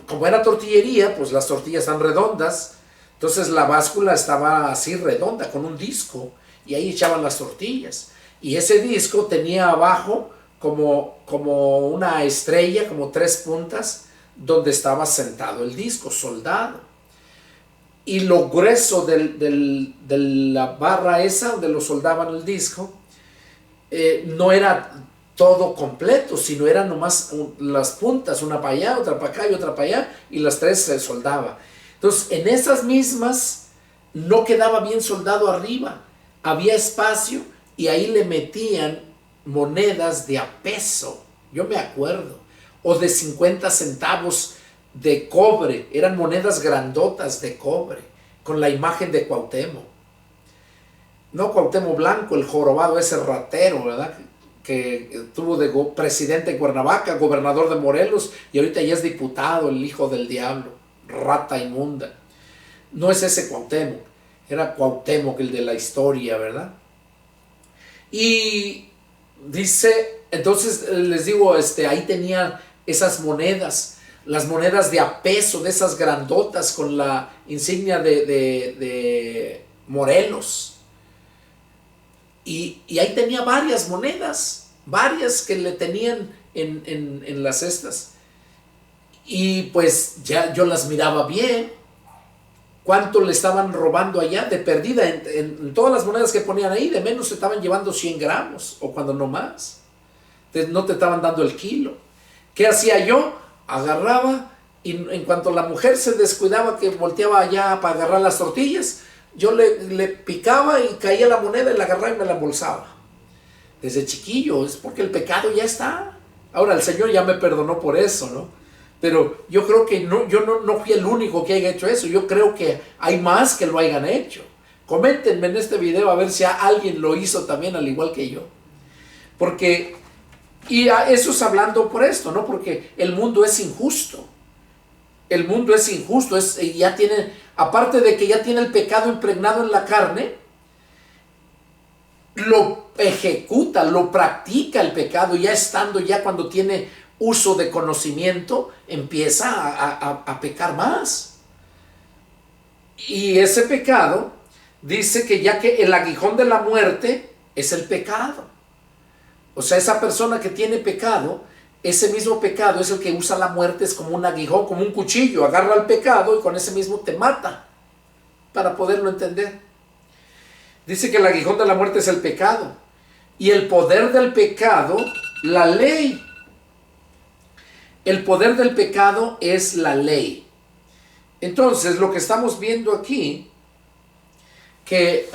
como era tortillería, pues las tortillas están redondas, entonces la báscula estaba así redonda, con un disco, y ahí echaban las tortillas. Y ese disco tenía abajo como una estrella, como 3 puntas, donde estaba sentado el disco, soldado. Y lo grueso de la barra esa, donde lo soldaban el disco, no era todo completo, sino eran nomás las puntas, una para allá, otra para acá y otra para allá, y las 3 se soldaba. Entonces, en esas mismas no quedaba bien soldado arriba, había espacio y ahí le metían monedas de a peso, yo me acuerdo, o de 50 centavos de cobre, eran monedas grandotas de cobre, con la imagen de Cuauhtémoc. No Cuauhtémoc Blanco, el jorobado ese ratero, ¿verdad?, que tuvo de presidente en Cuernavaca, gobernador de Morelos, y ahorita ya es diputado, el hijo del diablo, rata inmunda. No es ese Cuauhtémoc, era Cuauhtémoc, el de la historia, ¿verdad? Y dice, entonces les digo, ahí tenía esas monedas, las monedas de a peso, de esas grandotas con la insignia de Morelos. Y ahí tenía varias monedas, varias que le tenían en las cestas. Y pues ya yo las miraba bien. ¿Cuánto le estaban robando allá? De perdida, en todas las monedas que ponían ahí, de menos se estaban llevando 100 gramos, o cuando no más. No te estaban dando el kilo. ¿Qué hacía yo? Agarraba, y en cuanto la mujer se descuidaba, que volteaba allá para agarrar las tortillas, yo le picaba y caía la moneda y la agarraba y me la embolsaba. Desde chiquillo, es porque el pecado ya está. Ahora el Señor ya me perdonó por eso, ¿no? Pero yo creo que yo no fui el único que haya hecho eso. Yo creo que hay más que lo hayan hecho. Coméntenme en este video a ver si alguien lo hizo también al igual que yo. Porque, y eso es hablando por esto, ¿no? Porque el mundo es injusto. El mundo es injusto, ya tiene, aparte de que ya tiene el pecado impregnado en la carne, lo ejecuta, lo practica el pecado, ya estando, ya cuando tiene uso de conocimiento, empieza a pecar más. Y ese pecado dice que ya que el aguijón de la muerte es el pecado. O sea, esa persona que tiene pecado, ese mismo pecado es el que usa la muerte, es como un aguijón, como un cuchillo, agarra el pecado y con ese mismo te mata, para poderlo entender. Dice que el aguijón de la muerte es el pecado, y el poder del pecado, la ley. El poder del pecado es la ley. Entonces, lo que estamos viendo aquí, que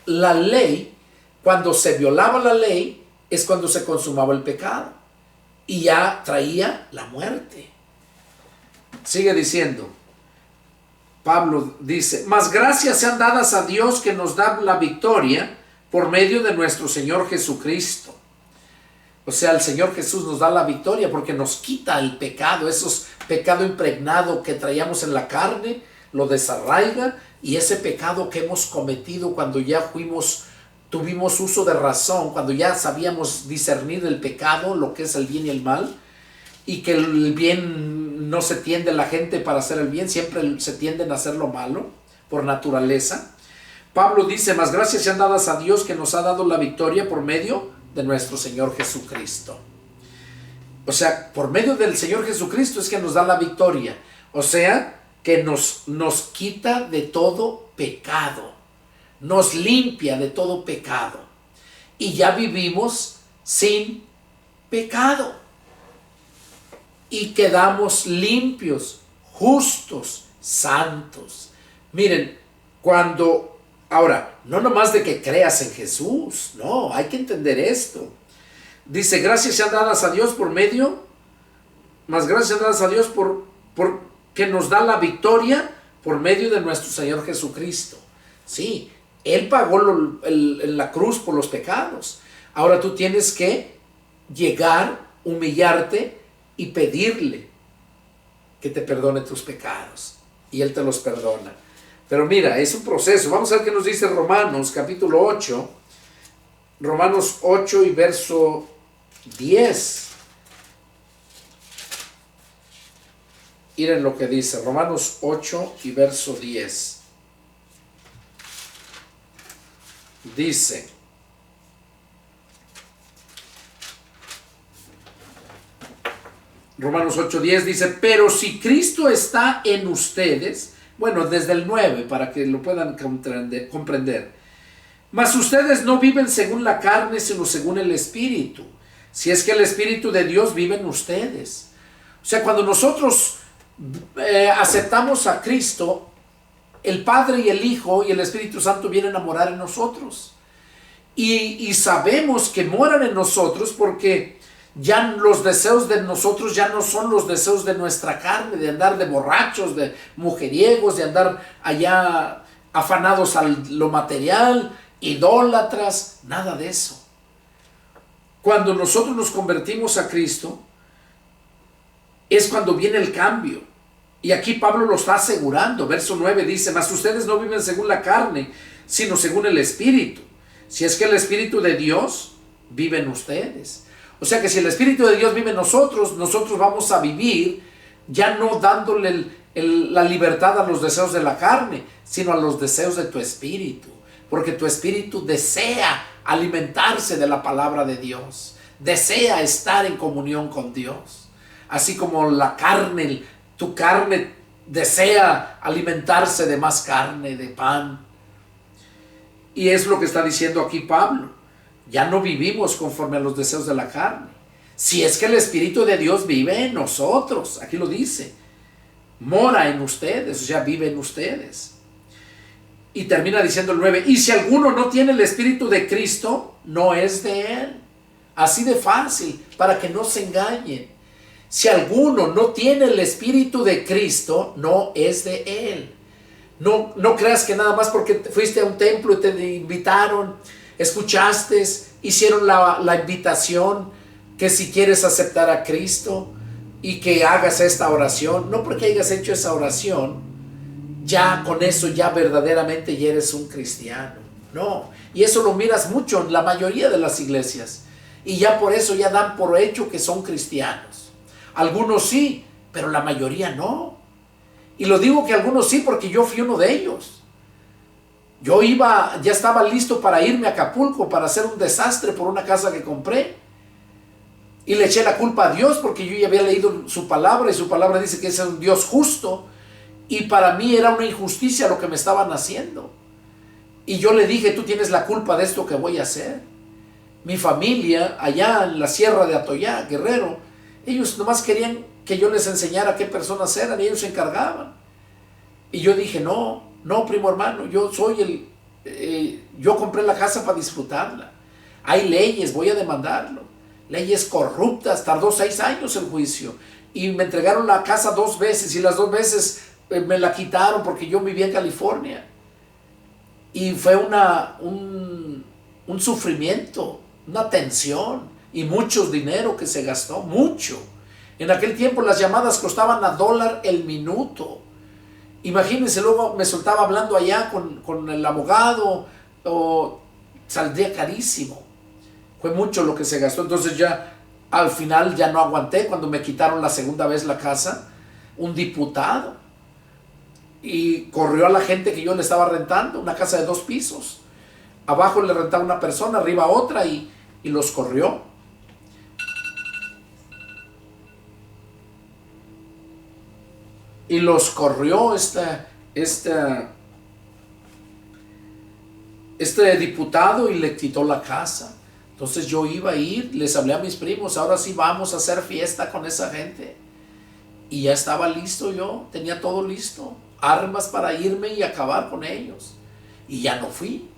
la ley, cuando se violaba la ley, es cuando se consumaba el pecado. Y ya traía la muerte. Sigue diciendo, Pablo dice, mas gracias sean dadas a Dios que nos da la victoria por medio de nuestro Señor Jesucristo. O sea, el Señor Jesús nos da la victoria porque nos quita el pecado, esos pecado impregnado que traíamos en la carne, lo desarraiga, y ese pecado que hemos cometido cuando ya tuvimos uso de razón, cuando ya sabíamos discernir el pecado, lo que es el bien y el mal, y que el bien no se tiende la gente para hacer el bien, siempre se tienden a hacer lo malo por naturaleza. Pablo dice, mas gracias sean dadas a Dios que nos ha dado la victoria por medio de nuestro Señor Jesucristo. O sea, por medio del Señor Jesucristo es que nos da la victoria. O sea, que nos quita de todo pecado, nos limpia de todo pecado, y ya vivimos sin pecado, y quedamos limpios, justos, santos. Miren, ahora, no nomás de que creas en Jesús, no, hay que entender esto. Dice, gracias sean dadas a Dios más gracias sean dadas a Dios por que nos da la victoria por medio de nuestro Señor Jesucristo. Sí, Él pagó en la cruz por los pecados. Ahora tú tienes que llegar, humillarte y pedirle que te perdone tus pecados. Y Él te los perdona. Pero mira, es un proceso. Vamos a ver qué nos dice Romanos capítulo 8. Romanos 8 y verso 10. Miren lo que dice Romanos 8 y verso 10. Dice, Romanos 8:10 dice, pero si Cristo está en ustedes, bueno, desde el 9 para que lo puedan comprender, mas ustedes no viven según la carne, sino según el Espíritu, si es que el Espíritu de Dios vive en ustedes. O sea, cuando nosotros aceptamos a Cristo, el Padre y el Hijo y el Espíritu Santo vienen a morar en nosotros, y sabemos que moran en nosotros porque ya los deseos de nosotros ya no son los deseos de nuestra carne, de andar de borrachos, de mujeriegos, de andar allá afanados a lo material, idólatras, nada de eso. Cuando nosotros nos convertimos a Cristo, es cuando viene el cambio. Y aquí Pablo lo está asegurando. Verso 9 dice, mas ustedes no viven según la carne, sino según el Espíritu. Si es que el Espíritu de Dios vive en ustedes. O sea que si el Espíritu de Dios vive en nosotros, nosotros vamos a vivir ya no dándole la libertad a los deseos de la carne, sino a los deseos de tu espíritu. Porque tu espíritu desea alimentarse de la palabra de Dios. Desea estar en comunión con Dios. Así como la carne, tu carne desea alimentarse de más carne, de pan. Y es lo que está diciendo aquí Pablo. Ya no vivimos conforme a los deseos de la carne. Si es que el Espíritu de Dios vive en nosotros, aquí lo dice, mora en ustedes, o sea, vive en ustedes. Y termina diciendo el 9, y si alguno no tiene el Espíritu de Cristo, no es de Él. Así de fácil, para que no se engañen. Si alguno no tiene el Espíritu de Cristo, no es de Él. No creas que nada más porque fuiste a un templo y te invitaron, escuchaste, hicieron la invitación, que si quieres aceptar a Cristo y que hagas esta oración, no porque hayas hecho esa oración, ya con eso ya verdaderamente ya eres un cristiano. No, y eso lo miras mucho en la mayoría de las iglesias, y ya por eso ya dan por hecho que son cristianos. Algunos sí, pero la mayoría no. Y lo digo que algunos sí porque yo fui uno de ellos. Ya estaba listo para irme a Acapulco, para hacer un desastre por una casa que compré. Y le eché la culpa a Dios porque yo ya había leído su palabra, y su palabra dice que es un Dios justo. Y para mí era una injusticia lo que me estaban haciendo. Y yo le dije, tú tienes la culpa de esto que voy a hacer. Mi familia, allá en la sierra de Atoyá, Guerrero, ellos nomás querían que yo les enseñara qué personas eran, y ellos se encargaban. Y yo dije, no, primo hermano, yo compré la casa para disfrutarla. Hay leyes, voy a demandarlo. Leyes corruptas, tardó 6 años el juicio. Y me entregaron la casa 2 veces, y las 2 veces me la quitaron porque yo vivía en California. Y fue un sufrimiento, una tensión. y mucho dinero que se gastó, mucho. En aquel tiempo las llamadas costaban $1 el minuto. Imagínense, luego me soltaba hablando allá con el abogado, o saldría carísimo. Fue mucho lo que se gastó. Entonces ya al final ya no aguanté. Cuando me quitaron la segunda vez la casa, un diputado, y corrió a la gente que yo le estaba rentando, una casa de 2 pisos. Abajo le rentaba una persona, arriba otra, y los corrió. Y los corrió este diputado, y le quitó la casa. Entonces yo iba a ir, les hablé a mis primos, ahora sí vamos a hacer fiesta con esa gente. Y ya estaba listo yo, tenía todo listo, armas para irme y acabar con ellos. Y ya no fui,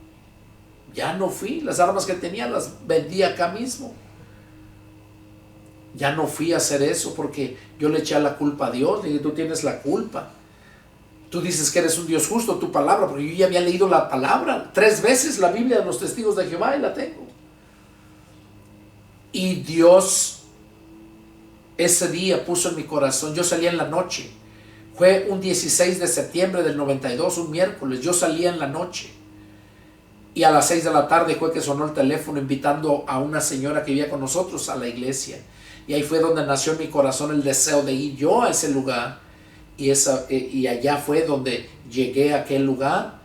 las armas que tenía las vendí acá mismo. Ya no fui a hacer eso porque yo le eché la culpa a Dios. Le dije, tú tienes la culpa. Tú dices que eres un Dios justo, tu palabra, porque yo ya había leído la palabra 3 veces, la Biblia de los testigos de Jehová, y la tengo. Y Dios ese día puso en mi corazón, yo salía en la noche. Fue un 16 de septiembre del 92, un miércoles. Yo salía en la noche. Y a las 6 de la tarde fue que sonó el teléfono invitando a una señora que vivía con nosotros a la iglesia. Y ahí fue donde nació en mi corazón el deseo de ir yo a ese lugar. Y allá fue donde llegué a aquel lugar.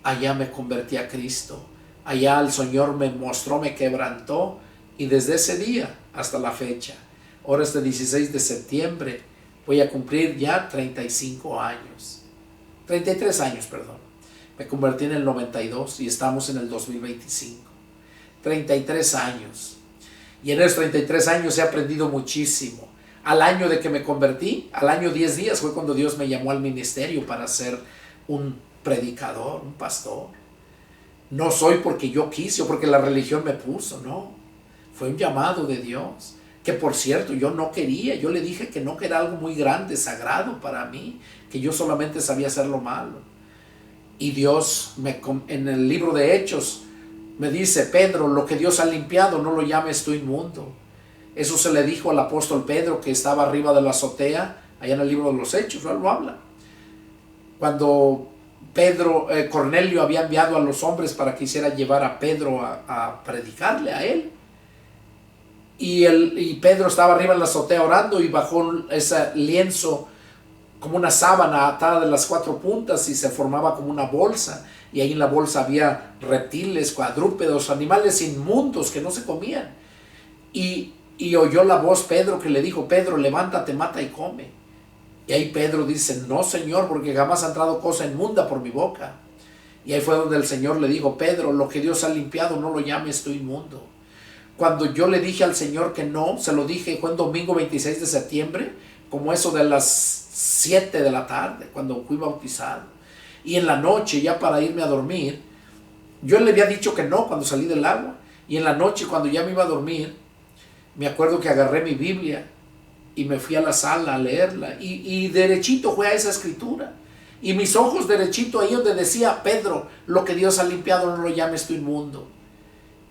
Allá me convertí a Cristo. Allá el Señor me mostró, me quebrantó. Y desde ese día hasta la fecha, ahora este 16 de septiembre, voy a cumplir ya 35 años. 33 años, perdón. Me convertí en el 92 y estamos en el 2025. 33 años. Y en esos 33 años he aprendido muchísimo. Al año de que me convertí, al año 10 días fue cuando Dios me llamó al ministerio para ser un predicador, un pastor. No soy porque yo quise o porque la religión me puso, no. Fue un llamado de Dios. Que por cierto, yo no quería. Yo le dije que no, que era algo muy grande, sagrado para mí, que yo solamente sabía hacer lo malo. Y Dios, en el libro de Hechos, me dice, Pedro, lo que Dios ha limpiado, no lo llames tú inmundo. Eso se le dijo al apóstol Pedro, que estaba arriba de la azotea, allá en el libro de los Hechos, ¿no? Lo habla. Cuando Cornelio había enviado a los hombres para que hiciera llevar a Pedro a predicarle a él. Y Pedro estaba arriba en la azotea orando, y bajó ese lienzo como una sábana atada de las 4 puntas, y se formaba como una bolsa, y ahí en la bolsa había reptiles, cuadrúpedos, animales inmundos que no se comían. Y oyó la voz Pedro, que le dijo, Pedro, levántate, mata y come. Y ahí Pedro dice, no, Señor, porque jamás ha entrado cosa inmunda por mi boca. Y ahí fue donde el Señor le dijo, Pedro, lo que Dios ha limpiado, no lo llames tú inmundo. Cuando yo le dije al Señor que no, se lo dije, fue en domingo 26 de septiembre, como eso de las 7 de la tarde, cuando fui bautizado. Y en la noche, ya para irme a dormir, yo le había dicho que no cuando salí del agua. Y en la noche, cuando ya me iba a dormir, me acuerdo que agarré mi Biblia y me fui a la sala a leerla. Y derechito fue a esa escritura. Y mis ojos derechito ahí donde decía, Pedro, lo que Dios ha limpiado, no lo llames tú inmundo.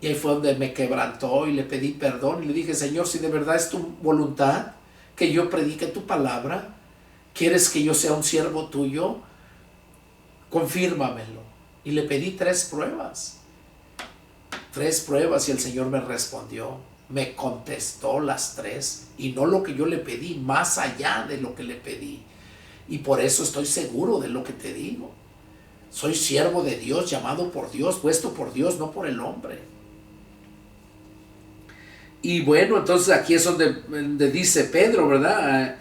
Y ahí fue donde me quebrantó y le pedí perdón. Y le dije, Señor, si de verdad es tu voluntad que yo predique tu palabra, ¿quieres que yo sea un siervo tuyo? Confírmamelo. Y le pedí 3 pruebas. 3 pruebas, y el Señor me respondió. Me contestó las 3. Y no lo que yo le pedí, más allá de lo que le pedí. Y por eso estoy seguro de lo que te digo. Soy siervo de Dios, llamado por Dios, puesto por Dios, no por el hombre. Y bueno, entonces aquí es donde dice Pedro, ¿verdad?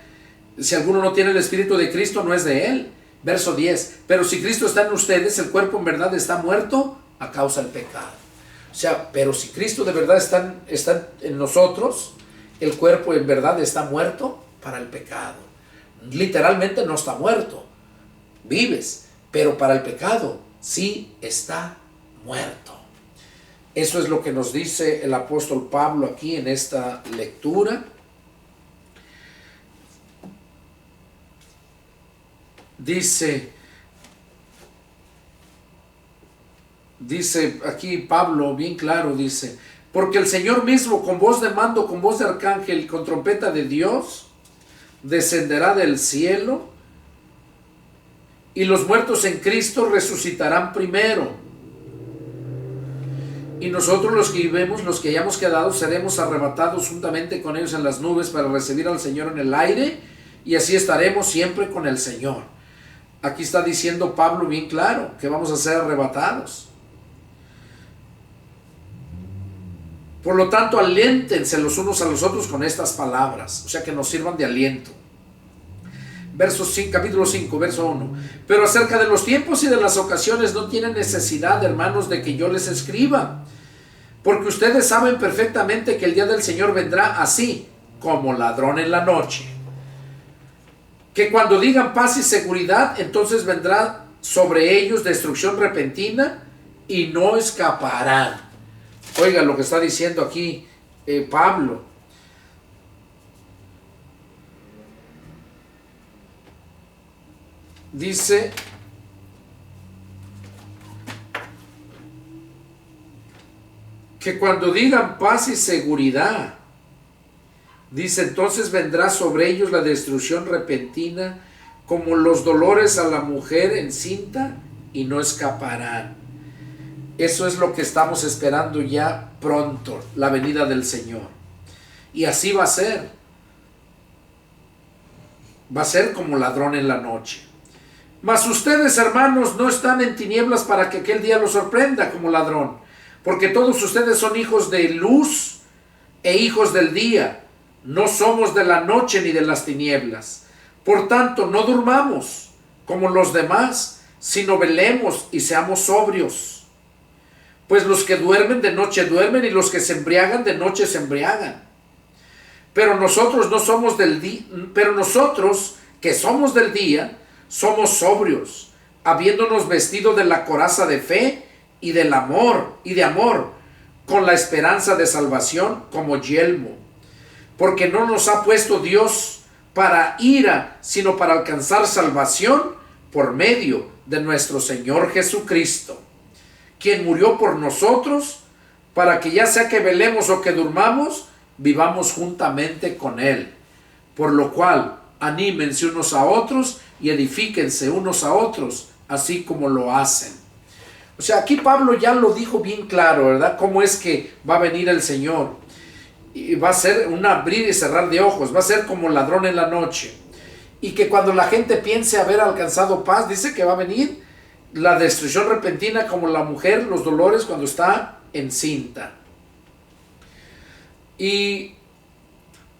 Si alguno no tiene el Espíritu de Cristo, no es de él. Verso 10. Pero si Cristo está en ustedes, el cuerpo en verdad está muerto a causa del pecado. O sea, pero si Cristo de verdad está en nosotros, el cuerpo en verdad está muerto para el pecado. Literalmente no está muerto, vives, pero para el pecado sí está muerto. Eso es lo que nos dice el apóstol Pablo aquí en esta lectura. Dice aquí Pablo bien claro, dice, Porque el Señor mismo, con voz de mando, con voz de arcángel, con trompeta de Dios, descenderá del cielo, y los muertos en Cristo resucitarán primero. Y nosotros los que vivemos, los que hayamos quedado, seremos arrebatados juntamente con ellos en las nubes para recibir al Señor en el aire, y así estaremos siempre con el Señor. Aquí está diciendo Pablo bien claro que vamos a ser arrebatados. Por lo tanto, aliéntense los unos a los otros con estas palabras, o sea, que nos sirvan de aliento. Capítulo 5, verso 1. Pero acerca de los tiempos y de las ocasiones no tienen necesidad, hermanos, de que yo les escriba, porque ustedes saben perfectamente que el día del Señor vendrá así, como ladrón en la noche. Que cuando digan paz y seguridad, entonces vendrá sobre ellos destrucción repentina y no escaparán. Oiga lo que está diciendo aquí Pablo. Dice que cuando digan paz y seguridad, dice, entonces vendrá sobre ellos la destrucción repentina como los dolores a la mujer encinta y no escaparán. Eso es lo que estamos esperando ya pronto, la venida del Señor. Y así va a ser. Va a ser como ladrón en la noche. Mas ustedes, hermanos, no están en tinieblas para que aquel día los sorprenda como ladrón, porque todos ustedes son hijos de luz e hijos del día. No somos de la noche ni de las tinieblas. Por tanto, no durmamos como los demás, sino velemos y seamos sobrios. Pues los que duermen de noche duermen, y los que se embriagan de noche se embriagan. Pero nosotros no somos del día, pero nosotros que somos del día, somos sobrios, habiéndonos vestido de la coraza de fe y del amor, con la esperanza de salvación como yelmo. Porque no nos ha puesto Dios para ira, sino para alcanzar salvación por medio de nuestro Señor Jesucristo, quien murió por nosotros, para que ya sea que velemos o que durmamos, vivamos juntamente con Él. Por lo cual, anímense unos a otros y edifíquense unos a otros, así como lo hacen. O sea, aquí Pablo ya lo dijo bien claro, ¿verdad? Cómo es que va a venir el Señor. Y va a ser un abrir y cerrar de ojos, va a ser como ladrón en la noche. Y que cuando la gente piense haber alcanzado paz, dice que va a venir la destrucción repentina como la mujer, los dolores cuando está encinta. Y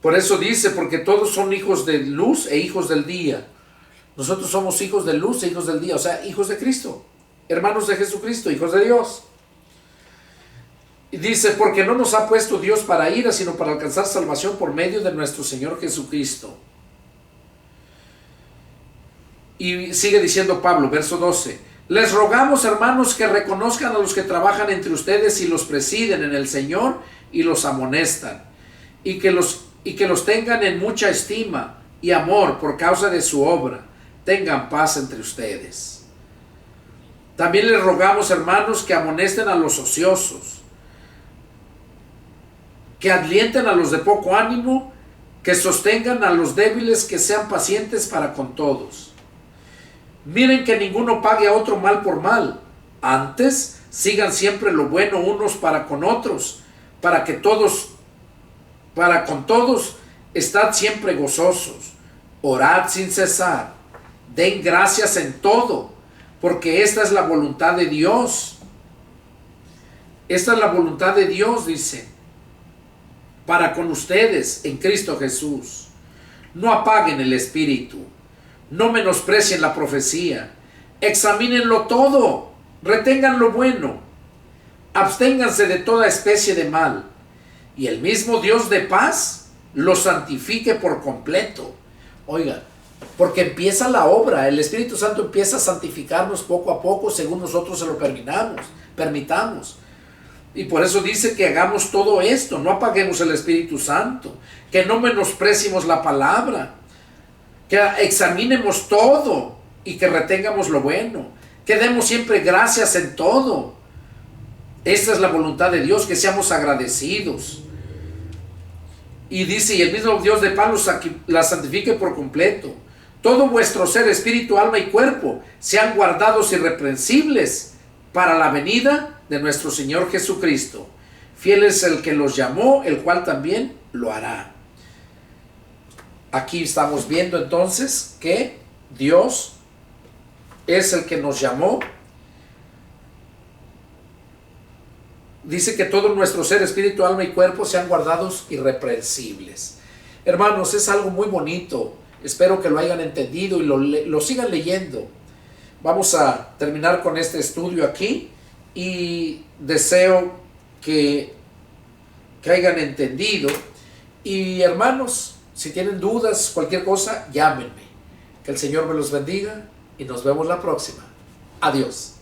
por eso dice, porque todos son hijos de luz e hijos del día. Nosotros somos hijos de luz e hijos del día, o sea, hijos de Cristo, hermanos de Jesucristo, hijos de Dios. Y dice, porque no nos ha puesto Dios para ira, sino para alcanzar salvación por medio de nuestro Señor Jesucristo. Y sigue diciendo Pablo, verso 12. Les rogamos, hermanos, que reconozcan a los que trabajan entre ustedes y los presiden en el Señor y los amonestan, y que los tengan en mucha estima y amor por causa de su obra. Tengan paz entre ustedes. También les rogamos, hermanos, que amonesten a los ociosos, que alienten a los de poco ánimo, que sostengan a los débiles, que sean pacientes para con todos. Miren que ninguno pague a otro mal por mal. Antes, sigan siempre lo bueno unos para con otros, para con todos, estad siempre gozosos. Orad sin cesar. Den gracias en todo, porque esta es la voluntad de Dios. Esta es la voluntad de Dios, dice, para con ustedes en Cristo Jesús. No apaguen el espíritu. No menosprecien la profecía. Examínenlo todo. Retengan lo bueno. Absténganse de toda especie de mal. Y el mismo Dios de paz los santifique por completo. Oiga, porque empieza la obra. El Espíritu Santo empieza a santificarnos poco a poco según nosotros se lo permitamos. Y por eso dice que hagamos todo esto. No apaguemos el Espíritu Santo. Que no menospreciemos la palabra. Que examinemos todo y que retengamos lo bueno, que demos siempre gracias en todo. Esta es la voluntad de Dios, que seamos agradecidos. Y dice, y el mismo Dios de paz la santifique por completo. Todo vuestro ser, espíritu, alma y cuerpo, sean guardados irreprensibles para la venida de nuestro Señor Jesucristo. Fiel es el que los llamó, el cual también lo hará. Aquí estamos viendo entonces que Dios es el que nos llamó. Dice que todo nuestro ser, espíritu, alma y cuerpo sean guardados irreprensibles. Hermanos, es algo muy bonito. Espero que lo hayan entendido y lo sigan leyendo. Vamos a terminar con este estudio aquí y deseo que hayan entendido. Y hermanos, si tienen dudas, cualquier cosa, llámenme. Que el Señor me los bendiga y nos vemos la próxima. Adiós.